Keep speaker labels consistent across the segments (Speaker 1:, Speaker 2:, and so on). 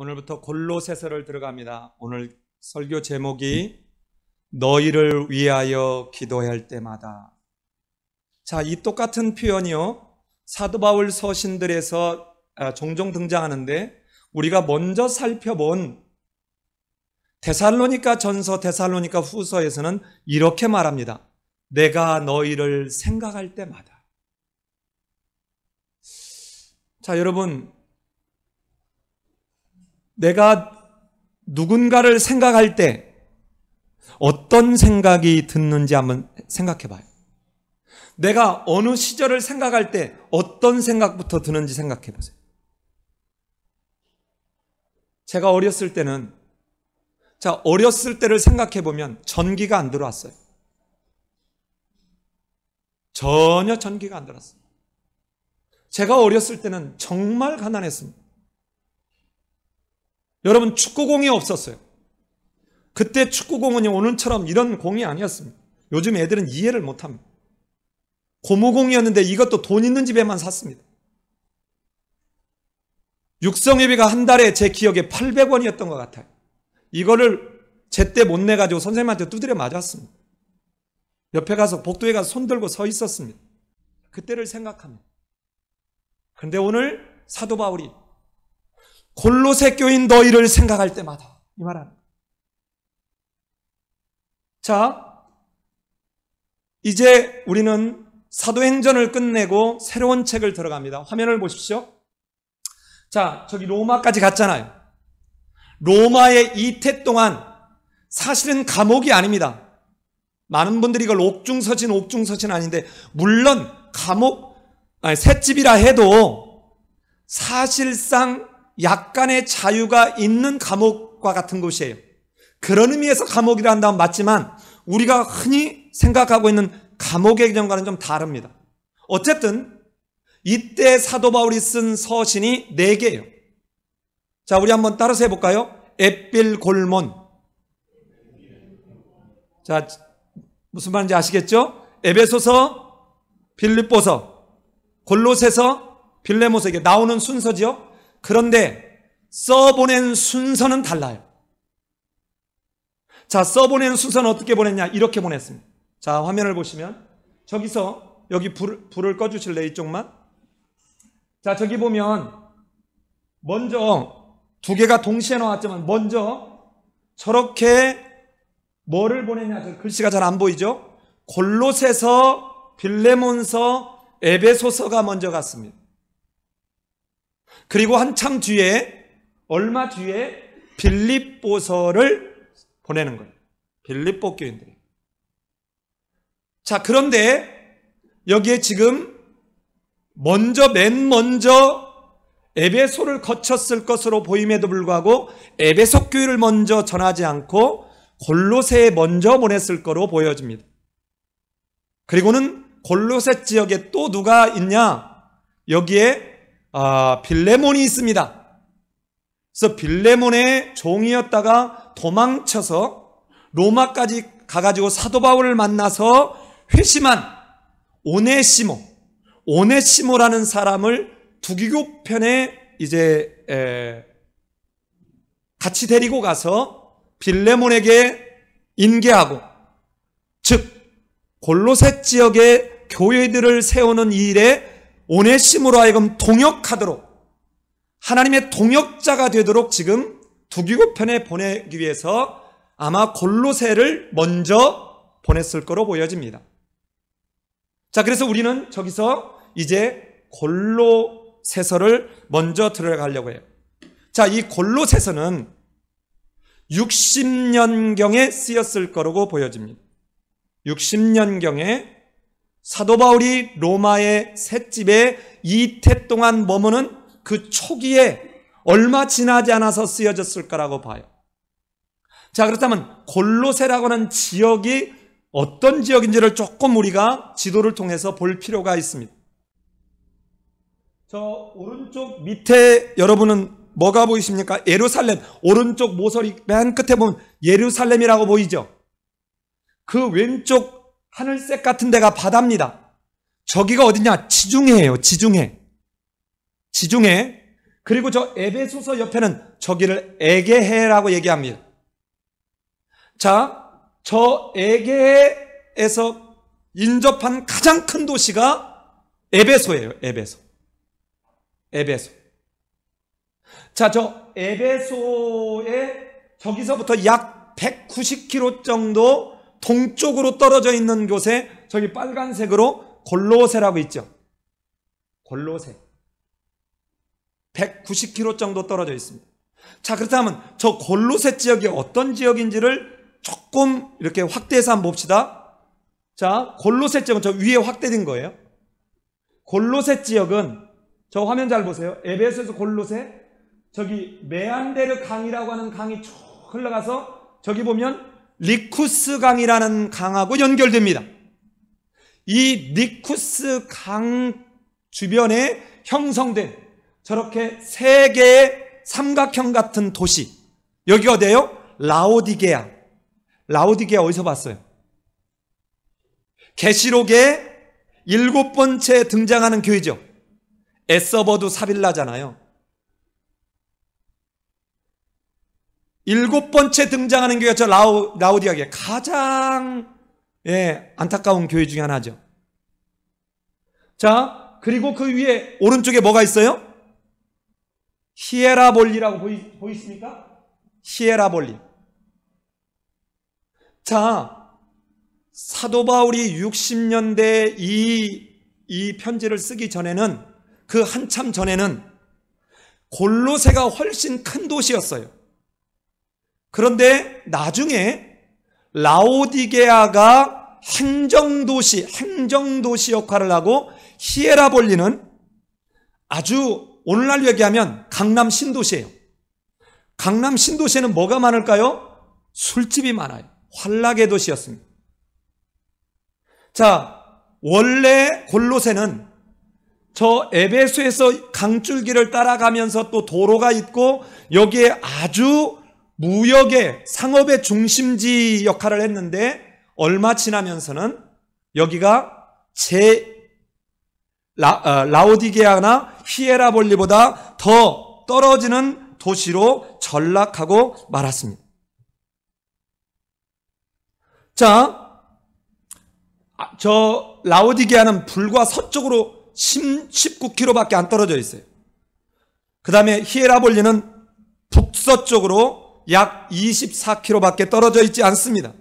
Speaker 1: 오늘부터 골로새서를 들어갑니다. 오늘 설교 제목이 너희를 위하여 기도할 때마다. 자, 이 똑같은 표현이요, 사도 바울 서신들에서 종종 등장하는데 우리가 먼저 살펴본 데살로니가 전서, 데살로니가 후서에서는 이렇게 말합니다. 내가 너희를 생각할 때마다. 자, 여러분, 내가 누군가를 생각할 때 어떤 생각이 드는지 한번 생각해 봐요. 내가 어느 시절을 생각할 때 어떤 생각부터 드는지 생각해 보세요. 제가 어렸을 때는, 어렸을 때를 생각해 보면 전기가 안 들어왔어요. 전혀 전기가 안 들어왔어요. 제가 어렸을 때는 정말 가난했습니다. 여러분, 축구공이 없었어요. 그때 축구공은 오늘처럼 이런 공이 아니었습니다. 요즘 애들은 이해를 못합니다. 고무공이었는데 이것도 돈 있는 집에만 샀습니다. 육성회비가 한 달에 제 기억에 800원이었던 것 같아요. 이거를 제때 못 내가지고 선생님한테 두드려 맞았습니다. 옆에 가서, 복도에 가서 손 들고 서 있었습니다. 그때를 생각합니다. 그런데 오늘 사도 바울이 골로새 교인 너희를 생각할 때마다 이 말합니다. 자, 이제 우리는 사도행전을 끝내고 새로운 책을 들어갑니다. 화면을 보십시오. 자, 저기 로마까지 갔잖아요. 로마의 이태 동안 사실은 감옥이 아닙니다. 많은 분들이 이걸 옥중서신 아닌데, 물론 셋집이라 해도 사실상 약간의 자유가 있는 감옥과 같은 곳이에요. 그런 의미에서 감옥이라 한다면 맞지만 우리가 흔히 생각하고 있는 감옥의 개념과는 좀 다릅니다. 어쨌든 이때 사도 바울이 쓴 서신이 4개예요. 자, 우리 한번 따라서 해볼까요? 에필골몬. 자, 무슨 말인지 아시겠죠? 에베소서, 빌립보서, 골로새서, 빌레모서, 이게 나오는 순서지요. 그런데 써보낸 순서는 달라요. 자, 써보낸 순서는 어떻게 보냈냐? 이렇게 보냈습니다. 자, 화면을 보시면 저기서, 여기 불을 꺼주실래요? 이쪽만. 자, 저기 보면 먼저 2개가 동시에 나왔지만 먼저 저렇게 뭐를 보냈냐? 저 글씨가 잘 안 보이죠? 골로새서, 빌레몬서, 에베소서가 먼저 갔습니다. 그리고 한참 뒤에, 얼마 뒤에 빌립보서를 보내는 거예요. 빌립보 교인들이. 자, 그런데 여기에 지금 맨 먼저 에베소를 거쳤을 것으로 보임에도 불구하고 에베소 교회를 먼저 전하지 않고 골로새에 먼저 보냈을 거로 보여집니다. 그리고는 골로새 지역에 또 누가 있냐? 여기에 빌레몬이 있습니다. 그래서 빌레몬의 종이었다가 도망쳐서 로마까지 가가지고 사도 바울을 만나서 회심한 오네시모라는 사람을 두기교편에 이제 같이 데리고 가서 빌레몬에게 인계하고, 즉 골로새 지역의 교회들을 세우는 이 일에 오네시모로 하여금 동역하도록, 하나님의 동역자가 되도록 지금 두기고편에 보내기 위해서 아마 골로새를 먼저 보냈을 거로 보여집니다. 자, 그래서 우리는 저기서 이제 골로새서를 먼저 들어가려고 해요. 자, 이 골로새서는 60년경에 쓰였을 거라고 보여집니다. 60년경에 사도 바울이 로마의 셋집에 이태 동안 머무는 그 초기에 얼마 지나지 않아서 쓰여졌을 거라고 봐요. 자, 그렇다면 골로새라고 하는 지역이 어떤 지역인지를 조금 우리가 지도를 통해서 볼 필요가 있습니다. 저 오른쪽 밑에 여러분은 뭐가 보이십니까? 예루살렘. 오른쪽 모서리 맨 끝에 보면 예루살렘이라고 보이죠? 그 왼쪽 하늘색 같은 데가 바다입니다. 저기가 어디냐? 지중해예요. 지중해. 그리고 저 에베소서 옆에는 저기를 에게해라고 얘기합니다. 자, 저 에게해에서 인접한 가장 큰 도시가 에베소예요. 에베소. 자, 저 에베소에 저기서부터 약 190km 정도 동쪽으로 떨어져 있는 곳에 저기 빨간색으로 골로새라고 있죠. 골로새. 190km 정도 떨어져 있습니다. 자, 그렇다면 저 골로새 지역이 어떤 지역인지를 조금 이렇게 확대해서 한번 봅시다. 자, 골로새 지역은 저 위에 확대된 거예요. 골로새 지역은 저 화면 잘 보세요. 에베소에서 골로새, 저기 메안데르 강이라고 하는 강이 쭉 흘러가서 저기 보면 리쿠스 강이라는 강하고 연결됩니다. 이 리쿠스 강 주변에 형성된 저렇게 세 개의 삼각형 같은 도시, 여기가 어디예요? 라오디게아. 라오디게아 어디서 봤어요? 계시록에 7번째 등장하는 교회죠. 에서버두 사빌라잖아요. 7번째 등장하는 교회가 저 라오디게아, 가장 안타까운 교회 중에 하나죠. 자, 그리고 그 위에 오른쪽에 뭐가 있어요? 히에라볼리라고 보이십니까? 히에라볼리. 자, 사도 바울이 60년대 이 편지를 쓰기 전에는, 그 한참 전에는 골로새가 훨씬 큰 도시였어요. 그런데 나중에 라오디게아가 행정도시 역할을 하고 히에라볼리는 아주 오늘날 얘기하면 강남 신도시예요. 강남 신도시에는 뭐가 많을까요? 술집이 많아요. 환락의 도시였습니다. 자, 원래 골로새는 저 에베소에서 강줄기를 따라가면서 또 도로가 있고 여기에 아주 무역의 상업의 중심지 역할을 했는데 얼마 지나면서는 여기가 라오디게아나 히에라볼리보다 더 떨어지는 도시로 전락하고 말았습니다. 자, 저 라오디게아는 불과 서쪽으로 19km밖에 안 떨어져 있어요. 그 다음에 히에라볼리는 북서쪽으로 약 24km밖에 떨어져 있지 않습니다.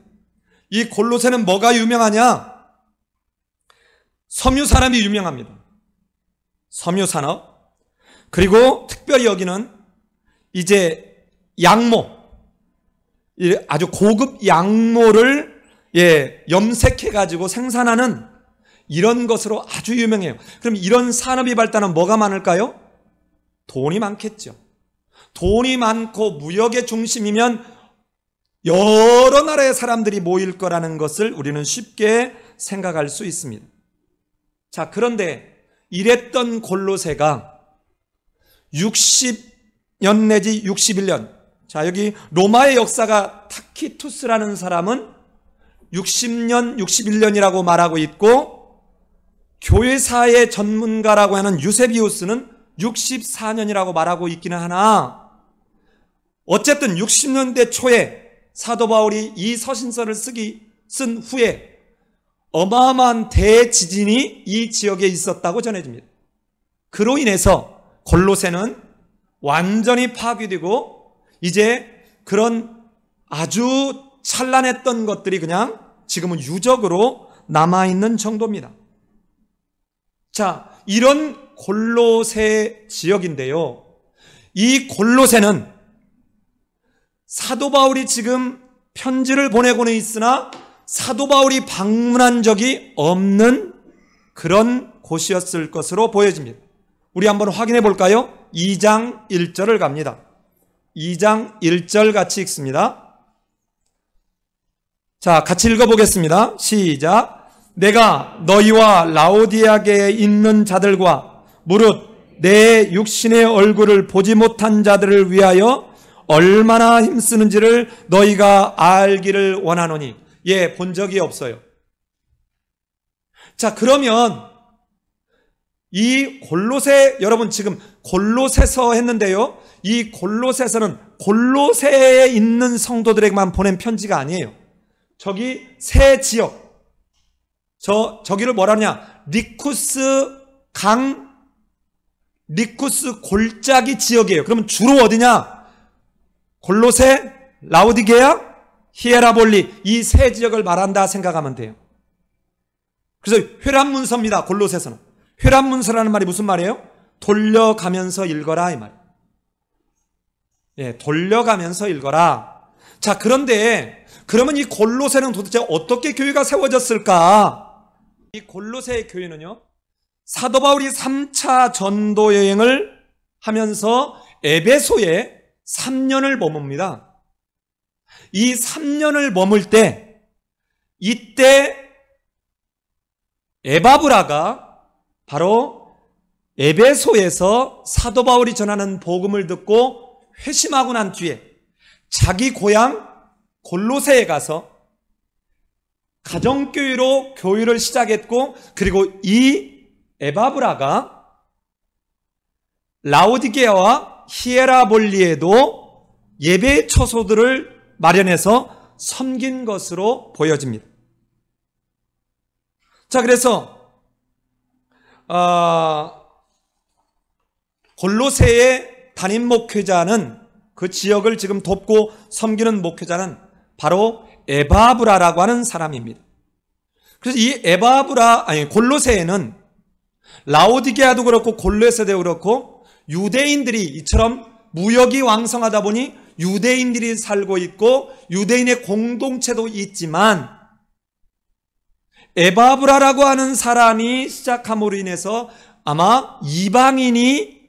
Speaker 1: 이 골로새는 뭐가 유명하냐? 섬유 산업이 유명합니다. 섬유 산업. 그리고 특별히 여기는 이제 양모, 아주 고급 양모를 염색해가지고 생산하는 이런 것으로 아주 유명해요. 그럼 이런 산업이 발달하면 뭐가 많을까요? 돈이 많겠죠. 돈이 많고 무역의 중심이면 여러 나라의 사람들이 모일 거라는 것을 우리는 쉽게 생각할 수 있습니다. 자, 그런데 이랬던 골로새가 60년 내지 61년, 자, 여기 로마의 역사가 타키투스라는 사람은 60년, 61년이라고 말하고 있고, 교회사의 전문가라고 하는 유세비우스는 64년이라고 말하고 있기는 하나, 어쨌든 60년대 초에 사도 바울이 이 서신서를 쓴 후에 어마어마한 대지진이 이 지역에 있었다고 전해집니다. 그로 인해서 골로새는 완전히 파괴되고 이제 그런 아주 찬란했던 것들이 그냥 지금은 유적으로 남아있는 정도입니다. 자, 이런 골로새 지역인데요. 이 골로새는 사도 바울이 지금 편지를 보내고는 있으나 사도 바울이 방문한 적이 없는 그런 곳이었을 것으로 보여집니다. 우리 한번 확인해 볼까요? 2장 1절을 갑니다. 2장 1절 같이 읽습니다. 자, 같이 읽어보겠습니다. 시작. 내가 너희와 라오디게아에 있는 자들과 무릇 내 육신의 얼굴을 보지 못한 자들을 위하여 얼마나 힘쓰는지를 너희가 알기를 원하노니. 본 적이 없어요. 자, 그러면 이 골로새, 여러분 지금 골로새서 했는데요. 이 골로새서는 골로새에 있는 성도들에게만 보낸 편지가 아니에요. 저기 세 지역, 저기를 뭐라냐, 리쿠스 골짜기 지역이에요. 그러면 주로 어디냐? 골로새, 라오디게아, 히에라볼리, 이 세 지역을 말한다 생각하면 돼요. 그래서 회람문서입니다. 골로새서는. 회람문서라는 말이 무슨 말이에요? 돌려가면서 읽어라, 이 말. 예, 돌려가면서 읽어라. 자, 그런데 그러면 이 골로새는 도대체 어떻게 교회가 세워졌을까? 이 골로새의 교회는요, 사도 바울이 3차 전도 여행을 하면서 에베소에 3년을 머뭅니다. 이 3년을 머물 때, 이때 에바브라가 바로 에베소에서 사도 바울이 전하는 복음을 듣고 회심하고 난 뒤에 자기 고향 골로새에 가서 가정교회로 교회를 시작했고, 그리고 이 에바브라가 라오디게아와 히에라볼리에도 예배 처소들을 마련해서 섬긴 것으로 보여집니다. 자, 그래서 골로새의 담임 목회자는, 그 지역을 지금 돕고 섬기는 목회자는 바로 에바브라라고 하는 사람입니다. 그래서 이 골로새에는 라오디게아도 그렇고 골로새도 그렇고 유대인들이 이처럼 무역이 왕성하다 보니 유대인들이 살고 있고 유대인의 공동체도 있지만, 에바브라라고 하는 사람이 시작함으로 인해서 아마 이방인이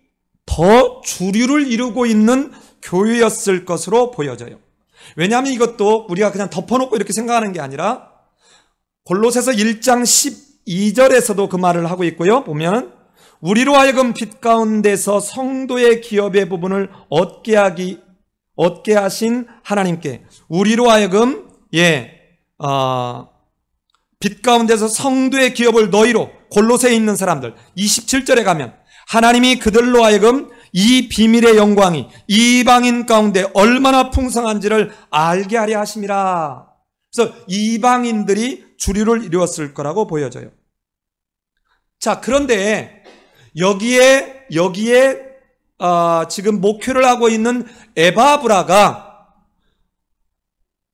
Speaker 1: 더 주류를 이루고 있는 교회였을 것으로 보여져요. 왜냐하면 이것도 우리가 그냥 덮어놓고 이렇게 생각하는 게 아니라 골로새서 1장 12절에서도 그 말을 하고 있고요. 보면 우리로 하여금 빛 가운데서 성도의 기업의 부분을 얻게 하신 하나님께, 우리로 하여금 빛 가운데서 성도의 기업을 너희로, 골로새에 있는 사람들, 27절에 가면 하나님이 그들로 하여금 이 비밀의 영광이 이방인 가운데 얼마나 풍성한지를 알게 하려 하심이라. 그래서 이방인들이 주류를 이루었을 거라고 보여져요. 자, 그런데 여기에 지금 목회를 하고 있는 에바브라가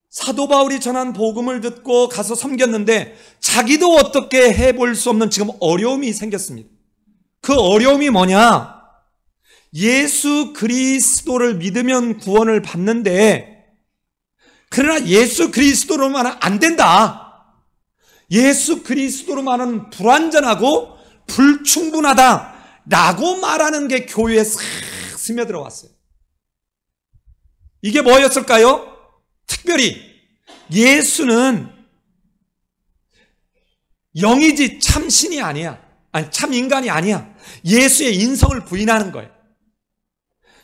Speaker 1: 사도 바울이 전한 복음을 듣고 가서 섬겼는데 자기도 어떻게 해볼 수 없는 지금 어려움이 생겼습니다. 그 어려움이 뭐냐? 예수 그리스도를 믿으면 구원을 받는데, 그러나 예수 그리스도로만은 안 된다. 예수 그리스도로만은 불완전하고 불충분하다라고 말하는 게 교회에 싹 스며들어왔어요. 이게 뭐였을까요? 특별히 예수는 영이지 참 신이 아니야. 아니, 참 인간이 아니야. 예수의 인성을 부인하는 거예요.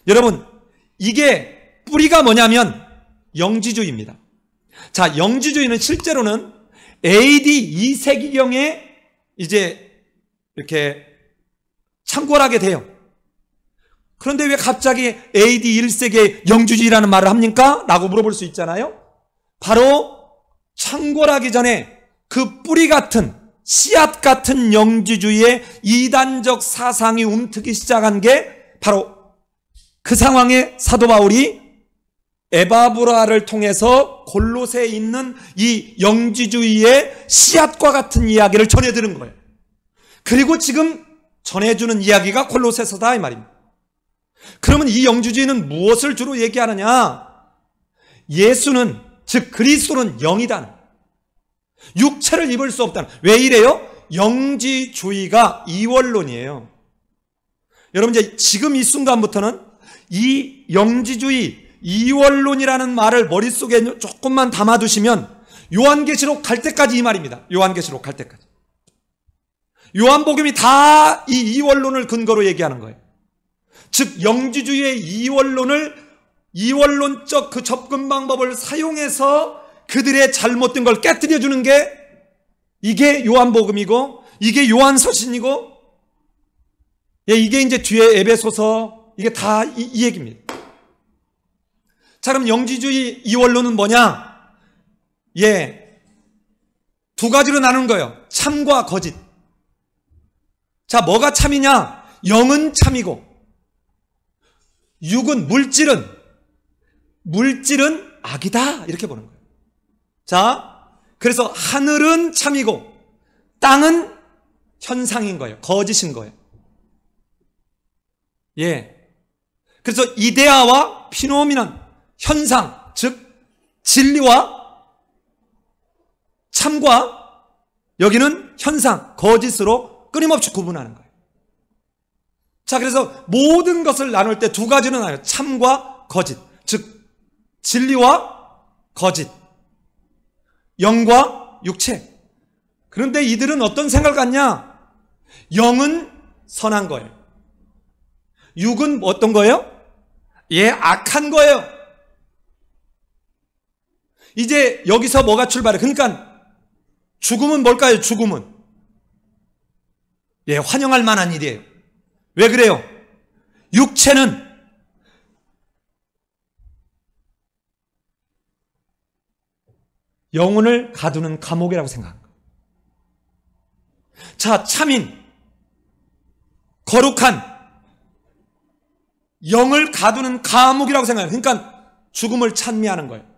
Speaker 1: 여러분, 이게 뿌리가 뭐냐면 영지주의입니다. 자, 영지주의는 실제로는 AD 2세기경에 이제 이렇게 창궐하게 돼요. 그런데 왜 갑자기 AD 1세기에 영지주의라는 말을 합니까? 라고 물어볼 수 있잖아요. 바로 창궐하기 전에 그 뿌리 같은, 씨앗 같은 영지주의의 이단적 사상이 움트기 시작한 게 바로 그 상황에 사도 바울이 에바브라를 통해서 골로새에 있는 이 영지주의의 씨앗과 같은 이야기를 전해드는 거예요. 그리고 지금 전해주는 이야기가 골로새서다, 이 말입니다. 그러면 이 영지주의는 무엇을 주로 얘기하느냐? 예수는, 즉 그리스도는 영이다는, 육체를 입을 수 없다는. 왜 이래요? 영지주의가 이원론이에요. 여러분, 이제 지금 이 순간부터는 이 영지주의, 이원론이라는 말을 머릿속에 조금만 담아두시면 요한계시록 갈 때까지 이 말입니다. 요한계시록 갈 때까지. 요한복음이 다 이 이원론을 근거로 얘기하는 거예요. 즉 영지주의의 이원론적 그 접근 방법을 사용해서 그들의 잘못된 걸 깨뜨려 주는 게, 이게 요한복음이고 이게 요한서신이고 예, 이게 이제 뒤에 에베소서, 이게 다 이 얘기입니다. 자, 그럼 영지주의 이 원론은 뭐냐? 예, 두 가지로 나누는 거예요. 참과 거짓. 자, 뭐가 참이냐? 영은 참이고, 육은, 물질은 악이다. 이렇게 보는 거예요. 자, 그래서 하늘은 참이고, 땅은 현상인 거예요. 거짓인 거예요. 예. 그래서 이데아와 피노미는 현상, 즉, 진리와 참과 여기는 현상, 거짓으로 끊임없이 구분하는 거예요. 자, 그래서 모든 것을 나눌 때 두 가지로 나눠요. 참과 거짓, 즉 진리와 거짓, 영과 육체. 그런데 이들은 어떤 생각을 갖냐? 영은 선한 거예요. 육은 어떤 거예요? 예, 악한 거예요. 이제 여기서 뭐가 출발해? 그러니까 죽음은 뭘까요? 죽음은 예, 환영할 만한 일이에요. 왜 그래요? 육체는 영혼을 가두는 감옥이라고 생각한 거예요. 자, 참인, 거룩한 영을 가두는 감옥이라고 생각해요. 그러니까 죽음을 찬미하는 거예요.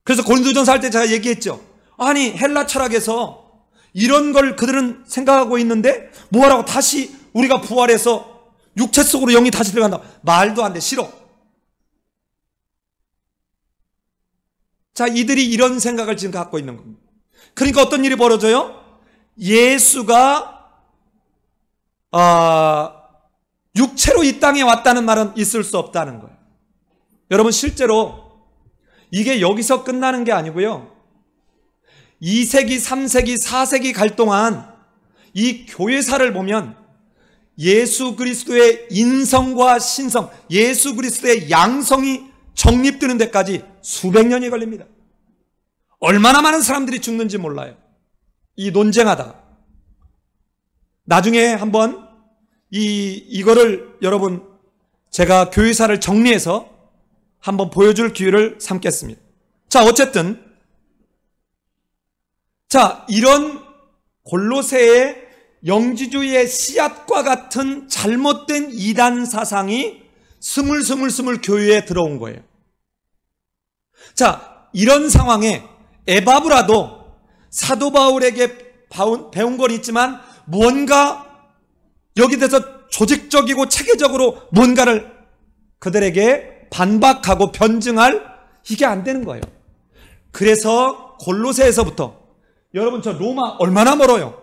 Speaker 1: 그래서 고린도전서 할 때 제가 얘기했죠. 아니, 헬라 철학에서 이런 걸 그들은 생각하고 있는데 뭐하라고 다시 우리가 부활해서 육체 속으로 영이 다시 들어간다. 말도 안 돼. 싫어. 자, 이들이 이런 생각을 지금 갖고 있는 겁니다. 그러니까 어떤 일이 벌어져요? 예수가 육체로 이 땅에 왔다는 말은 있을 수 없다는 거예요. 여러분, 실제로 이게 여기서 끝나는 게 아니고요. 2세기, 3세기, 4세기 갈 동안 이 교회사를 보면 예수 그리스도의 인성과 신성, 예수 그리스도의 양성이 정립되는 데까지 수백 년이 걸립니다. 얼마나 많은 사람들이 죽는지 몰라요. 이 논쟁하다가. 나중에 한번 이거를 여러분 제가 교회사를 정리해서 한번 보여줄 기회를 삼겠습니다. 자, 어쨌든 자, 이런 골로새의 영지주의의 씨앗과 같은 잘못된 이단 사상이 스물스물 교회에 들어온 거예요. 자, 이런 상황에 에바브라도 사도 바울에게 배운 건 있지만 무언가 여기 대해서 조직적이고 체계적으로 뭔가를 그들에게 반박하고 변증할 이게 안 되는 거예요. 그래서 골로새에서부터 여러분 저 로마 얼마나 멀어요?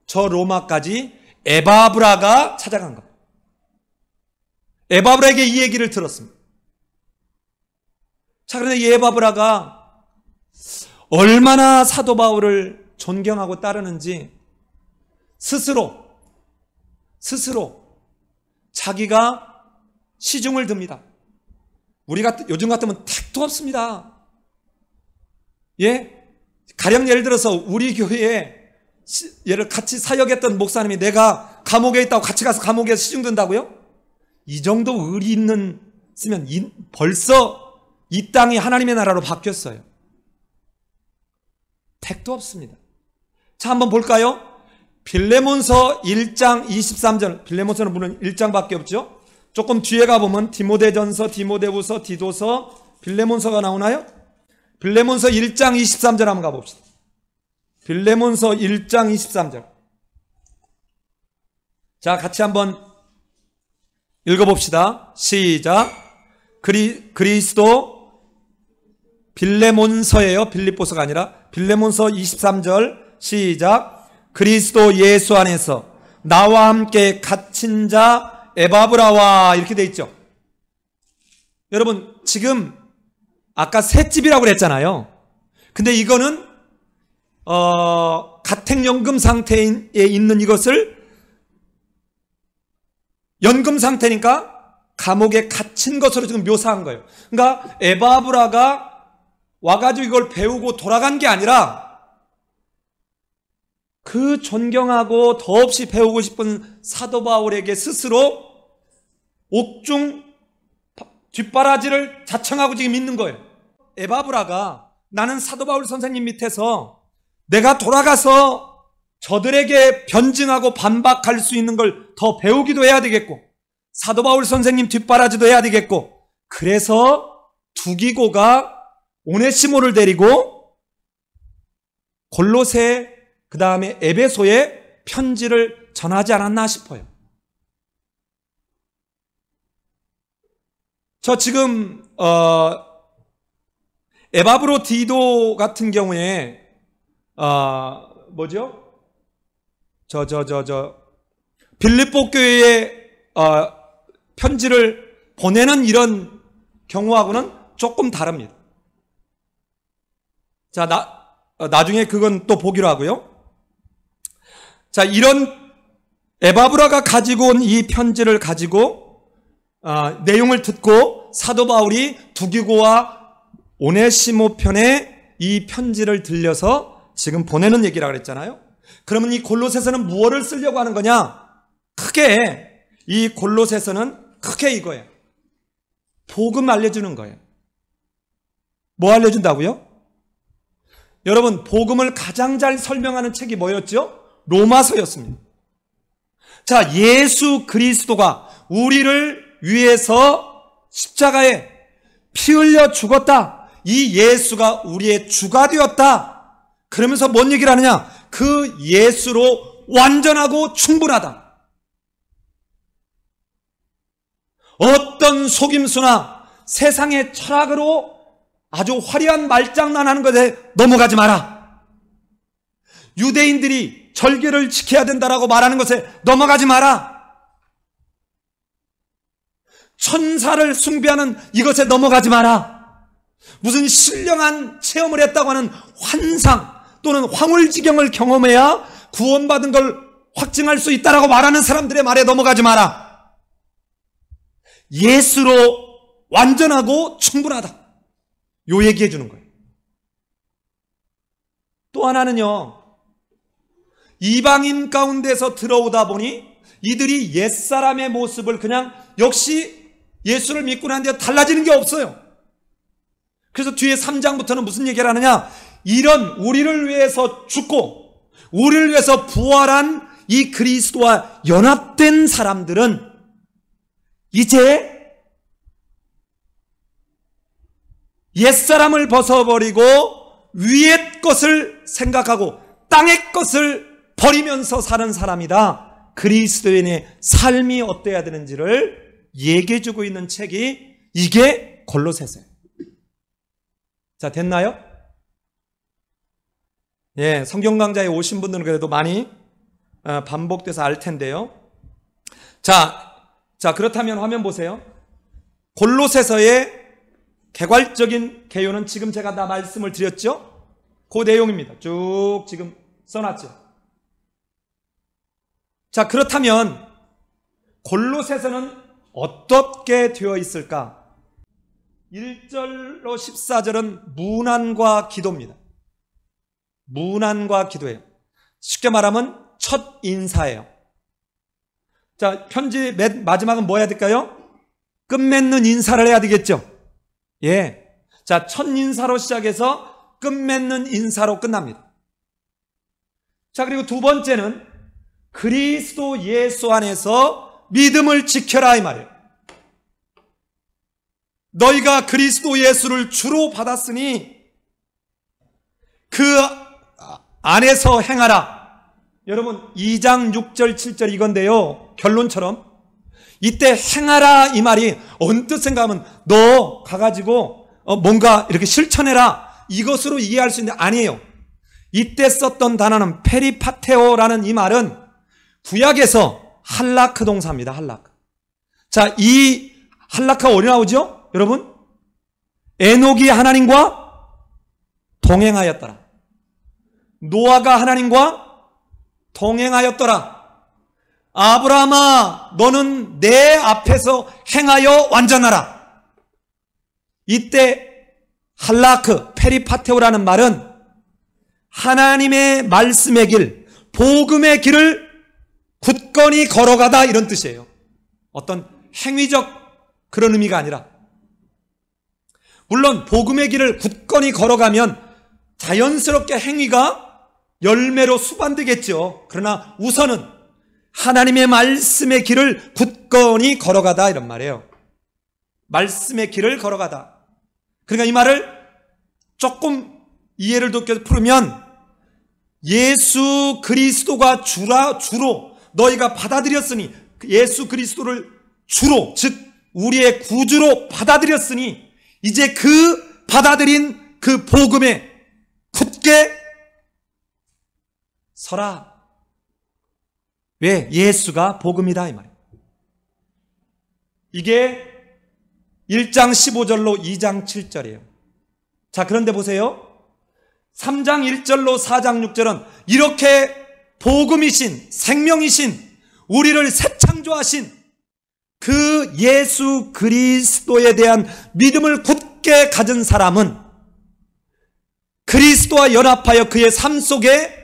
Speaker 1: 저 로마까지 에바브라가 찾아간 거예요. 에바브라에게 이 얘기를 들었습니다. 자, 그런데 이 에바브라가 얼마나 사도 바울을 존경하고 따르는지 스스로 자기가 시중을 듭니다. 요즘 같으면 택도 없습니다. 예? 가령 예를 들어서 우리 교회에 얘를 같이 사역했던 목사님이 내가 감옥에 있다고 같이 가서 감옥에 시중 든다고요? 이 정도 의리 있는 쓰면 벌써 이 땅이 하나님의 나라로 바뀌었어요. 택도 없습니다. 자, 한번 볼까요? 빌레몬서 1장 23절. 빌레몬서는 물론 1장밖에 없죠. 조금 뒤에 가보면 디모데전서, 디모데후서, 디도서, 빌레몬서가 나오나요? 빌레몬서 1장 23절 한번 가봅시다. 빌레몬서 1장 23절. 자, 같이 한번 읽어봅시다. 시작. 그리스도 빌레몬서예요. 빌립보서가 아니라 빌레몬서 23절 시작. 그리스도 예수 안에서 나와 함께 갇힌 자 에바브라와 이렇게 돼 있죠. 여러분 지금 아까 셋집이라고 그랬잖아요. 근데 이거는 가택연금 상태에 있는 이것을 연금 상태니까 감옥에 갇힌 것으로 지금 묘사한 거예요. 그러니까 에바브라가 와가지고 이걸 배우고 돌아간 게 아니라 그 존경하고 더없이 배우고 싶은 사도 바울에게 스스로 옥중 뒷바라지를 자청하고 지금 있는 거예요. 에바브라가 나는 사도 바울 선생님 밑에서 내가 돌아가서 저들에게 변증하고 반박할 수 있는 걸 더 배우기도 해야 되겠고, 사도 바울 선생님 뒷바라지도 해야 되겠고, 그래서 두기고가 오네시모를 데리고 골로새 그 다음에 에베소에 편지를 전하지 않았나 싶어요. 저 지금 에바브로디도 같은 경우에 빌립보 교회에 편지를 보내는 이런 경우하고는 조금 다릅니다. 자, 나중에 그건 또 보기로 하고요. 자, 이런 에바브라가 가지고 온 이 편지를 가지고 내용을 듣고 사도 바울이 두기고와 오네시모 편에 이 편지를 들려서 지금 보내는 얘기라고 그랬잖아요. 그러면 이 골로새서는 무엇을 쓰려고 하는 거냐? 크게 이 골로새서는 크게 이거예요. 복음 알려주는 거예요. 뭐 알려준다고요? 여러분, 복음을 가장 잘 설명하는 책이 뭐였죠? 로마서였습니다. 자, 예수 그리스도가 우리를 위해서 십자가에 피 흘려 죽었다. 이 예수가 우리의 주가 되었다. 그러면서 뭔 얘기를 하느냐? 그 예수로 완전하고 충분하다. 어떤 속임수나 세상의 철학으로 아주 화려한 말장난하는 것에 넘어가지 마라. 유대인들이 절개를 지켜야 된다라고 말하는 것에 넘어가지 마라. 천사를 숭배하는 이것에 넘어가지 마라. 무슨 신령한 체험을 했다고 하는 환상 또는 황홀지경을 경험해야 구원받은 걸 확증할 수 있다라고 말하는 사람들의 말에 넘어가지 마라. 예수로 완전하고 충분하다. 요 얘기해 주는 거예요. 또 하나는요, 이방인 가운데서 들어오다 보니 이들이 옛사람의 모습을 그냥 역시 예수를 믿고 난 뒤에 달라지는 게 없어요. 그래서 뒤에 3장부터는 무슨 얘기를 하느냐? 이런 우리를 위해서 죽고 우리를 위해서 부활한 이 그리스도와 연합된 사람들은 이제 옛사람을 벗어버리고 위의 것을 생각하고 땅의 것을 버리면서 사는 사람이다. 그리스도인의 삶이 어때야 되는지를 얘기해주고 있는 책이 이게 골로새서예요. 자, 됐나요? 예, 성경 강좌에 오신 분들은 그래도 많이 반복돼서 알 텐데요. 자, 그렇다면 화면 보세요. 골로새서의 개괄적인 개요는 지금 제가 다 말씀을 드렸죠? 그 내용입니다. 쭉 지금 써놨죠. 자, 그렇다면 골로새서는 어떻게 되어 있을까? 1절로 14절은 문안과 기도입니다. 문안과 기도예요. 쉽게 말하면 첫 인사예요. 자, 편지 맨 마지막은 뭐 해야 될까요? 끝맺는 인사를 해야 되겠죠? 예. 자, 첫 인사로 시작해서 끝맺는 인사로 끝납니다. 자, 그리고 두 번째는 그리스도 예수 안에서 믿음을 지켜라 이 말이에요. 너희가 그리스도 예수를 주로 받았으니 그 안에서 행하라. 여러분 2장 6절 7절 이건데요, 결론처럼 이때 행하라 이 말이 언뜻 생각하면 너 가가지고 뭔가 이렇게 실천해라 이것으로 이해할 수 있는데 아니에요. 이때 썼던 단어는 페리파테오라는 이 말은 구약에서 할라크 동사입니다. 할라크. 자, 이 할라크가 어디 나오죠? 여러분, 에녹이 하나님과 동행하였더라. 노아가 하나님과 동행하였더라. 아브라함아, 너는 내 앞에서 행하여 완전하라. 이때 할라크, 페리파테오라는 말은 하나님의 말씀의 길, 복음의 길을 굳건히 걸어가다 이런 뜻이에요. 어떤 행위적 그런 의미가 아니라, 물론 복음의 길을 굳건히 걸어가면 자연스럽게 행위가 열매로 수반되겠죠. 그러나 우선은 하나님의 말씀의 길을 굳건히 걸어가다 이런 말이에요. 말씀의 길을 걸어가다. 그러니까 이 말을 조금 이해를 돕게 풀으면, 예수 그리스도가 주로 너희가 받아들였으니, 예수 그리스도를 주로, 즉 우리의 구주로 받아들였으니 이제 그 받아들인 그 복음에 굳게 서라. 왜? 예수가 복음이다 이 말이에요. 이게 1장 15절로 2장 7절이에요. 자, 그런데 보세요. 3장 1절로 4장 6절은 이렇게 복음이신, 생명이신, 우리를 새 창조하신 그 예수 그리스도에 대한 믿음을 굳게 가진 사람은 그리스도와 연합하여 그의 삶 속에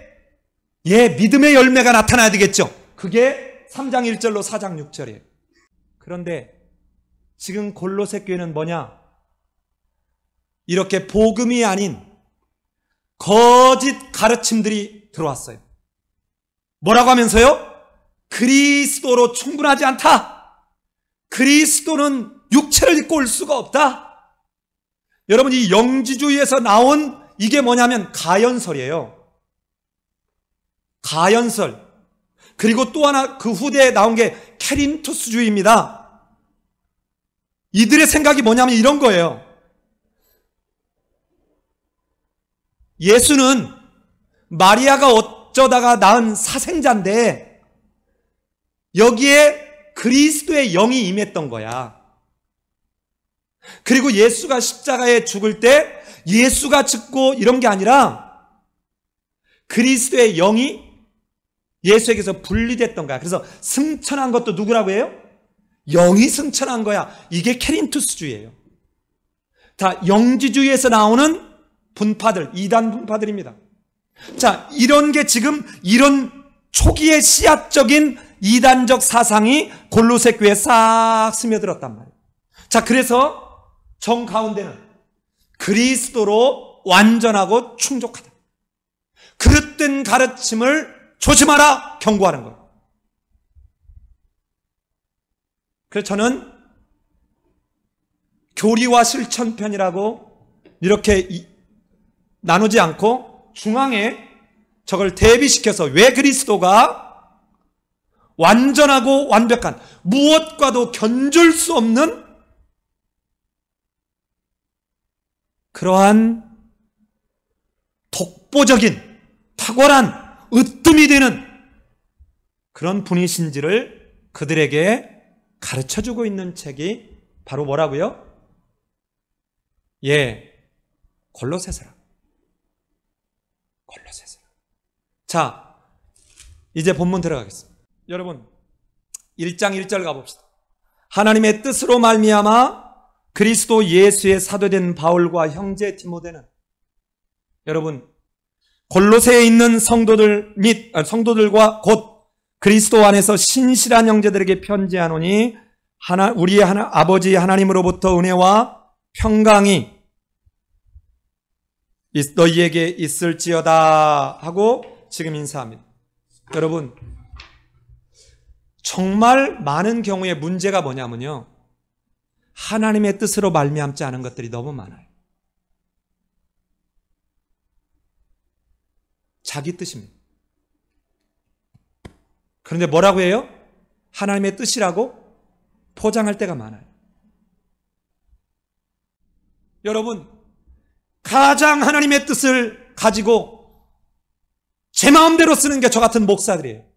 Speaker 1: 믿음의 열매가 나타나야 되겠죠. 그게 3장 1절로 4장 6절이에요. 그런데 지금 골로새 교회는 뭐냐? 이렇게 복음이 아닌 거짓 가르침들이 들어왔어요. 뭐라고 하면서요? 그리스도로 충분하지 않다. 그리스도는 육체를 입고 올 수가 없다. 여러분, 이 영지주의에서 나온 이게 뭐냐면 가연설이에요. 가연설. 그리고 또 하나 그 후대에 나온 게 캐린투스주의입니다. 이들의 생각이 뭐냐면 이런 거예요. 예수는 마리아가 어쩌다가 낳은 사생자인데 여기에 그리스도의 영이 임했던 거야. 그리고 예수가 십자가에 죽을 때 예수가 죽고 이런 게 아니라 그리스도의 영이 예수에게서 분리됐던 거야. 그래서 승천한 것도 누구라고 해요? 영이 승천한 거야. 이게 캐린투스주의예요. 다 영지주의에서 나오는 분파들, 이단 분파들입니다. 자, 이런 게 지금 이런 초기의 씨앗적인 이단적 사상이 골로새 교회에 싹 스며들었단 말이에요. 자, 그래서 정 가운데는 그리스도로 완전하고 충족하다. 그릇된 가르침을 조심하라 경고하는 거예요. 그래서 저는 교리와 실천편이라고 이렇게 나누지 않고 중앙에 저걸 대비시켜서 왜 그리스도가 완전하고 완벽한, 무엇과도 견줄 수 없는 그러한 독보적인 탁월한 으뜸이 되는 그런 분이신지를 그들에게 가르쳐주고 있는 책이 바로 뭐라고요? 골로새서라. 골로새서라. 자, 이제 본문 들어가겠습니다. 여러분, 1장 1절 가봅시다. 하나님의 뜻으로 말미암아 그리스도 예수의 사도된 바울과 형제 디모데는, 여러분, 골로새에 있는 성도들과 곧 그리스도 안에서 신실한 형제들에게 편지하노니 우리 아버지 하나님으로부터 은혜와 평강이 너희에게 있을지어다 하고 지금 인사합니다. 여러분, 정말 많은 경우에 문제가 뭐냐면요, 하나님의 뜻으로 말미암지 않은 것들이 너무 많아요. 자기 뜻입니다. 그런데 뭐라고 해요? 하나님의 뜻이라고 포장할 때가 많아요. 여러분, 가장 하나님의 뜻을 가지고 제 마음대로 쓰는 게 저 같은 목사들이에요.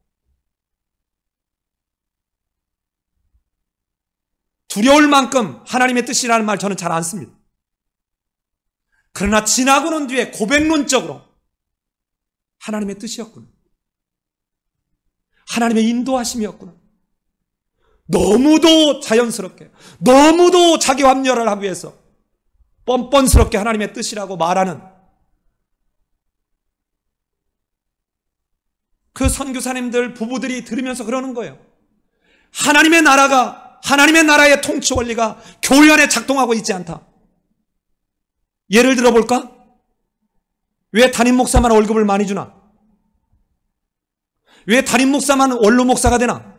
Speaker 1: 두려울 만큼 하나님의 뜻이라는 말 저는 잘 안 씁니다. 그러나 지나고 난 뒤에 고백론적으로 하나님의 뜻이었구나, 하나님의 인도하심이었구나, 너무도 자연스럽게, 너무도 자기 합리화를 하기 위해서 뻔뻔스럽게 하나님의 뜻이라고 말하는 그 선교사님들 부부들이 들으면서 그러는 거예요. 하나님의 나라의 통치 원리가 교회 안에 작동하고 있지 않다. 예를 들어볼까? 왜 담임 목사만 월급을 많이 주나? 왜 담임 목사만 원로 목사가 되나?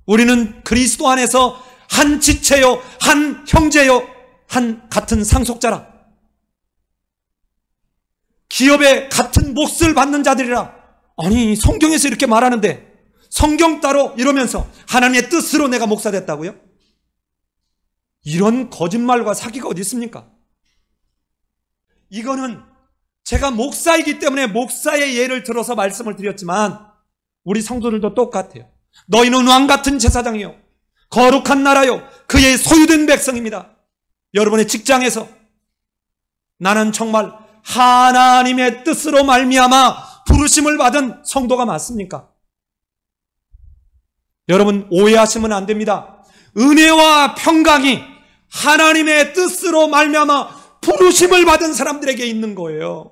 Speaker 1: 우리는 그리스도 안에서 한 지체요, 한 형제요, 한 같은 상속자라. 기업의 같은 몫을 받는 자들이라. 아니, 성경에서 이렇게 말하는데 성경 따로 이러면서 하나님의 뜻으로 내가 목사 됐다고요? 이런 거짓말과 사기가 어디 있습니까? 이거는 제가 목사이기 때문에 목사의 예를 들어서 말씀을 드렸지만 우리 성도들도 똑같아요. 너희는 왕같은 제사장이요 거룩한 나라요 그의 소유된 백성입니다. 여러분의 직장에서 나는 정말 하나님의 뜻으로 말미암아 부르심을 받은 성도가 맞습니까? 여러분 오해하시면 안 됩니다. 은혜와 평강이 하나님의 뜻으로 말미암아 부르심을 받은 사람들에게 있는 거예요.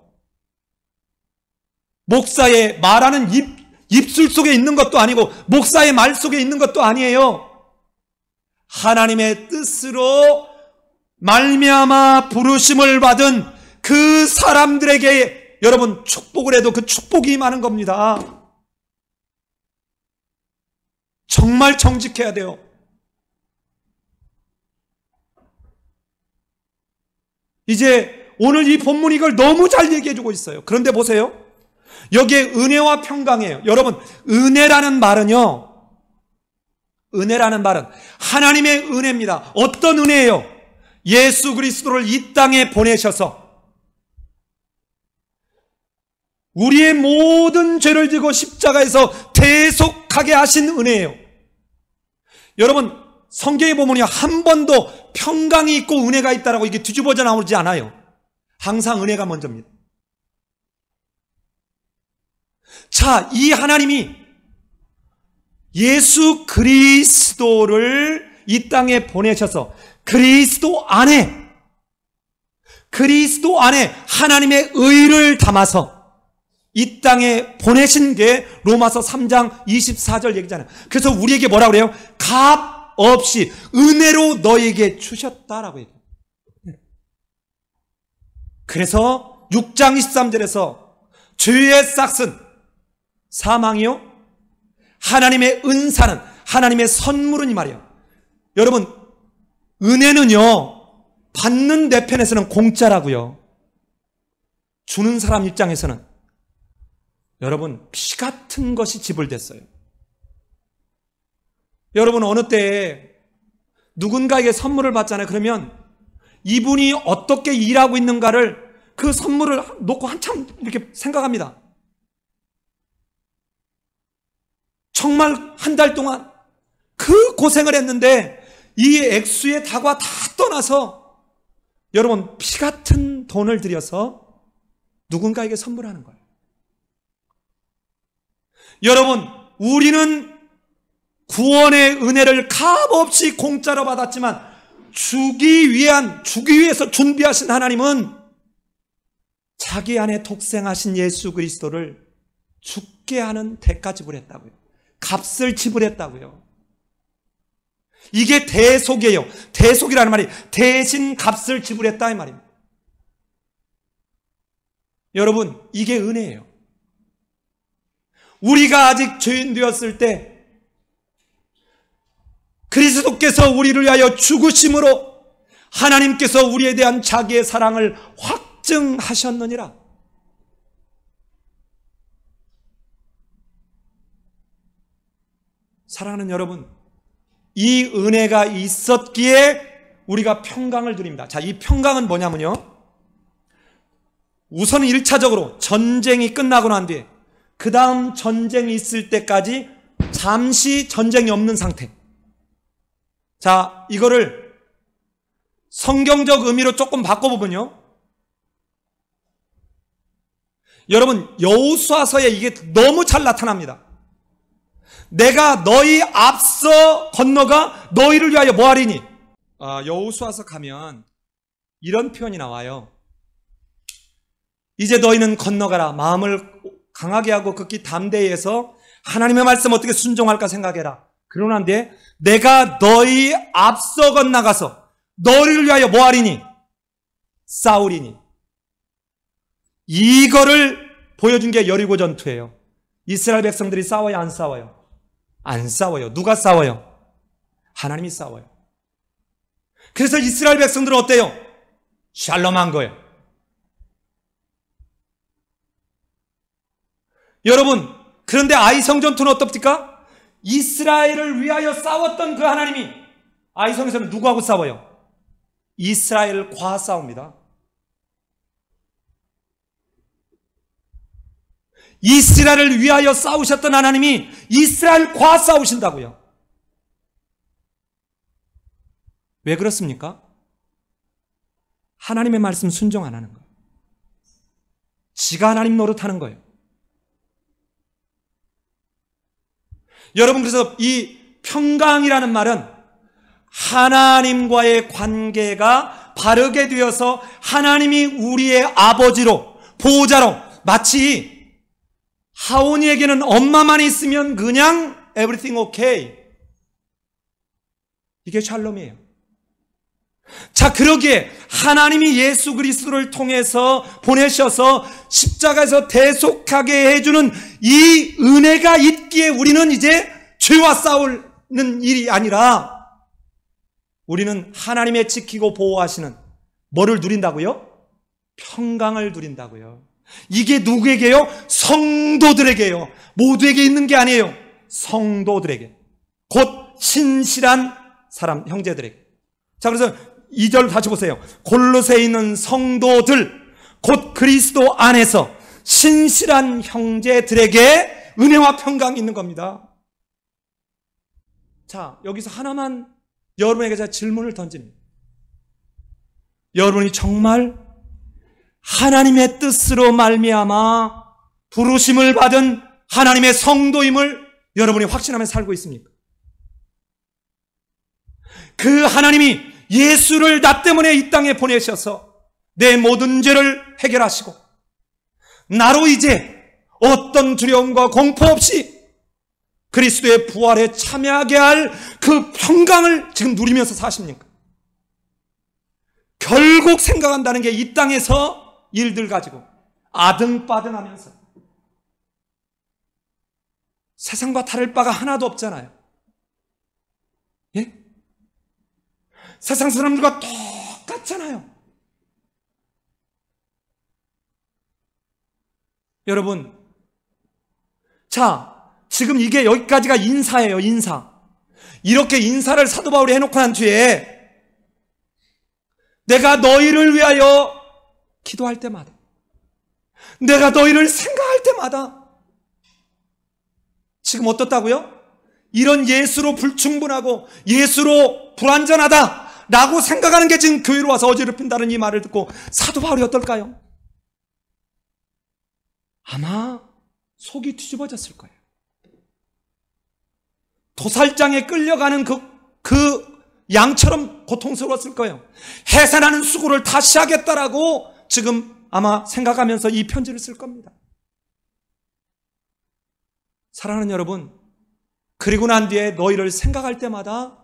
Speaker 1: 목사의 말하는 입술 속에 있는 것도 아니고 목사의 말 속에 있는 것도 아니에요. 하나님의 뜻으로 말미암아 부르심을 받은 그 사람들에게 여러분 축복을 해도 그 축복이 임하는 겁니다. 정말 정직해야 돼요. 이제 오늘 이 본문이 이걸 너무 잘 얘기해주고 있어요. 그런데 보세요. 여기에 은혜와 평강이에요. 여러분 은혜라는 말은요, 은혜라는 말은 하나님의 은혜입니다. 어떤 은혜예요? 예수 그리스도를 이 땅에 보내셔서 우리의 모든 죄를 지고 십자가에서 대속하게 하신 은혜예요. 여러분 성경에 보면요 한 번도 평강이 있고 은혜가 있다라고 이게 뒤집어져 나오지 않아요. 항상 은혜가 먼저입니다. 자, 이 하나님이 예수 그리스도를 이 땅에 보내셔서 그리스도 안에 하나님의 의를 담아서 이 땅에 보내신 게 로마서 3장 24절 얘기잖아요. 그래서 우리에게 뭐라고 그래요? 값 없이 은혜로 너에게 주셨다라고 얘기해요. 그래서 6장 23절에서 죄의 싹은 사망이요 하나님의 은사는 하나님의 선물은 이 말이에요. 여러분 은혜는요 받는 내 편에서는 공짜라고요. 주는 사람 입장에서는 여러분 피 같은 것이 지불됐어요. 여러분 어느 때에 누군가에게 선물을 받잖아요. 그러면 이분이 어떻게 일하고 있는가를 그 선물을 놓고 한참 이렇게 생각합니다. 정말 한 달 동안 그 고생을 했는데 이 액수의 다과 다 떠나서 여러분 피 같은 돈을 들여서 누군가에게 선물하는 거예요. 여러분 우리는 구원의 은혜를 값없이 공짜로 받았지만 주기 위해서 준비하신 하나님은 자기 안에 독생하신 예수 그리스도를 죽게 하는 대가 지불했다고요. 값을 지불했다고요. 이게 대속이에요. 대속이라는 말이 대신 값을 지불했다 이 말입니다. 여러분 이게 은혜예요. 우리가 아직 죄인 되었을 때 그리스도께서 우리를 위하여 죽으심으로 하나님께서 우리에 대한 자기의 사랑을 확증하셨느니라. 사랑하는 여러분, 이 은혜가 있었기에 우리가 평강을 누립니다. 자, 이 평강은 뭐냐면요, 우선 1차적으로 전쟁이 끝나고 난 뒤에 그 다음 전쟁이 있을 때까지 잠시 전쟁이 없는 상태. 자, 이거를 성경적 의미로 조금 바꿔보면요, 여러분 여호수아서에 이게 너무 잘 나타납니다. 내가 너희 앞서 건너가 너희를 위하여 뭐하리니? 여호수아서 가면 이런 표현이 나와요. 이제 너희는 건너가라. 마음을 강하게 하고 극히 담대히 해서 하나님의 말씀 어떻게 순종할까 생각해라. 그러고 난 뒤에 내가 너희 앞서 건너가서 너희를 위하여 뭐하리니? 싸우리니. 이거를 보여준 게 여리고 전투예요. 이스라엘 백성들이 싸워요, 안 싸워요? 안 싸워요. 누가 싸워요? 하나님이 싸워요. 그래서 이스라엘 백성들은 어때요? 샬롬한 거예요. 여러분, 그런데 아이 성전투는 어떻습니까? 이스라엘을 위하여 싸웠던 그 하나님이 아이성에서는 누구하고 싸워요? 이스라엘과 싸웁니다. 이스라엘을 위하여 싸우셨던 하나님이 이스라엘과 싸우신다고요. 왜 그렇습니까? 하나님의 말씀 순종 안 하는 거예요. 지가 하나님 노릇하는 거예요. 여러분, 그래서 이 평강이라는 말은 하나님과의 관계가 바르게 되어서 하나님이 우리의 아버지로, 보호자로, 마치 하온이에게는 엄마만 있으면 그냥 everything okay. 이게 샬롬이에요. 자, 그러기에 하나님이 예수 그리스도를 통해서 보내셔서 십자가에서 대속하게 해주는 이 은혜가 있기에 우리는 이제 죄와 싸우는 일이 아니라 우리는 하나님의 지키고 보호하시는 뭐를 누린다고요? 평강을 누린다고요. 이게 누구에게요? 성도들에게요. 모두에게 있는 게 아니에요. 성도들에게. 곧 신실한 사람, 형제들에게. 자, 그래서 2절 다시 보세요. 골로새에 있는 성도들, 곧 그리스도 안에서 신실한 형제들에게 은혜와 평강이 있는 겁니다. 자, 여기서 하나만 여러분에게 제가 질문을 던집니다. 여러분이 정말 하나님의 뜻으로 말미암아 부르심을 받은 하나님의 성도임을 여러분이 확신하며 살고 있습니까? 그 하나님이 예수를 나 때문에 이 땅에 보내셔서 내 모든 죄를 해결하시고 나로 이제 어떤 두려움과 공포 없이 그리스도의 부활에 참여하게 할 그 평강을 지금 누리면서 사십니까? 결국 생각한다는 게 이 땅에서 일들 가지고 아등바등하면서 세상과 다를 바가 하나도 없잖아요. 예? 세상 사람들과 똑같잖아요. 여러분, 자, 지금 이게 여기까지가 인사예요, 인사. 이렇게 인사를 사도 바울이 해놓고 난 뒤에 내가 너희를 위하여 기도할 때마다, 내가 너희를 생각할 때마다 지금 어떻다고요? 이런 예수로 불충분하고 예수로 불완전하다 라고 생각하는 게 지금 교회로 와서 어지럽힌다는 이 말을 듣고 사도 바울이 어떨까요? 아마 속이 뒤집어졌을 거예요. 도살장에 끌려가는 그 양처럼 고통스러웠을 거예요. 해산하는 수고를 다시 하겠다라고 지금 아마 생각하면서 이 편지를 쓸 겁니다. 사랑하는 여러분, 그리고 난 뒤에 너희를 생각할 때마다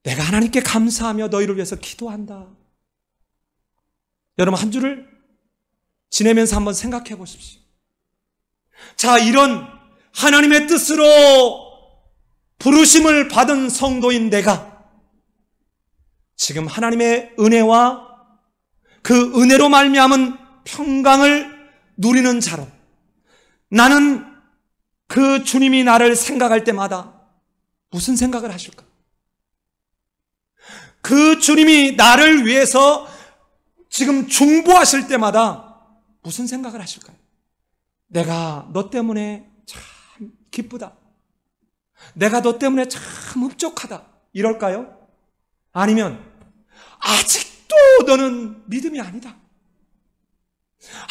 Speaker 1: 내가 하나님께 감사하며 너희를 위해서 기도한다. 여러분, 한 주를 지내면서 한번 생각해 보십시오. 자, 이런 하나님의 뜻으로 부르심을 받은 성도인 내가 지금 하나님의 은혜와 그 은혜로 말미암은 평강을 누리는 자로 나는 그 주님이 나를 생각할 때마다 무슨 생각을 하실까? 그 주님이 나를 위해서 지금 중보하실 때마다 무슨 생각을 하실까요? 내가 너 때문에 참 기쁘다. 내가 너 때문에 참 흡족하다. 이럴까요? 아니면 아직도 너는 믿음이 아니다.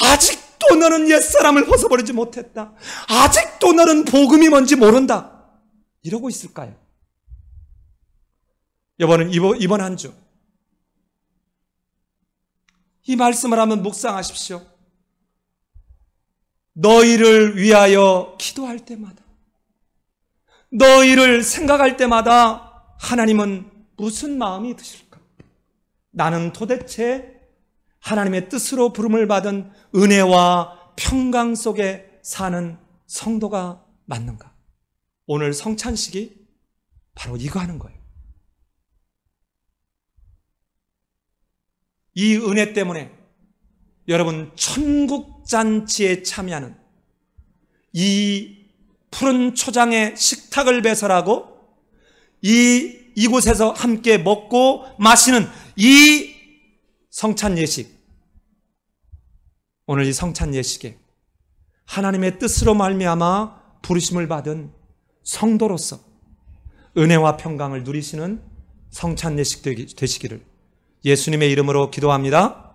Speaker 1: 아직도 너는 옛사람을 벗어버리지 못했다. 아직도 너는 복음이 뭔지 모른다. 이러고 있을까요? 이번 한 주 이 말씀을 한번 묵상하십시오. 너희를 위하여 기도할 때마다, 너희를 생각할 때마다 하나님은 무슨 마음이 드실까? 나는 도대체 하나님의 뜻으로 부름을 받은 은혜와 평강 속에 사는 성도가 맞는가? 오늘 성찬식이 바로 이거 하는 거예요. 이 은혜 때문에 여러분 천국잔치에 참여하는, 이 푸른 초장에 식탁을 배설하고 이곳에서 함께 먹고 마시는 이 성찬 예식, 오늘 이 성찬 예식에 하나님의 뜻으로 말미암아 부르심을 받은 성도로서 은혜와 평강을 누리시는 성찬 예식 되시기를 예수님의 이름으로 기도합니다.